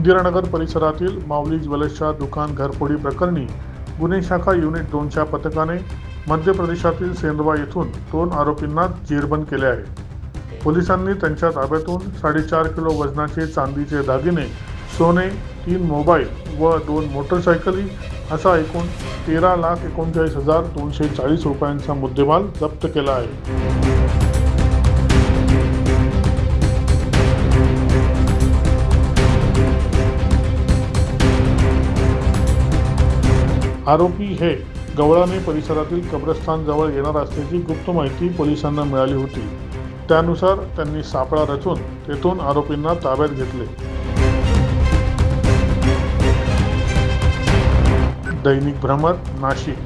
इंदिरानगर परिसरातील माऊली ज्वेलर्सच्या दुकान घरफोडी प्रकरणी गुन्हे शाखा युनिट 2च्या पथकाने मध्य प्रदेशातील सेंधवा येथून 2 आरोपींना जेरबंद केले आहे। पोलिसांनी त्यांच्या ताब्यातून 4.5 किलो वजनाचे चांदीचे दागिने, सोने, 3 मोबाईल व 2 मोटरसायकली असा एकूण 13,39,240 रुपयांचा मुद्देमाल जप्त केला आहे। आरोपी हे गवळाणे परिसरातील कब्रस्तान जवळ येणार असल्याची गुप्त माहिती पोलिसांना मिळाली होती। त्यानुसार त्यांनी सापळा रचून तेथून आरोपींना ताब्यात घेतले। दैनिक भ्रमर, नाशिक।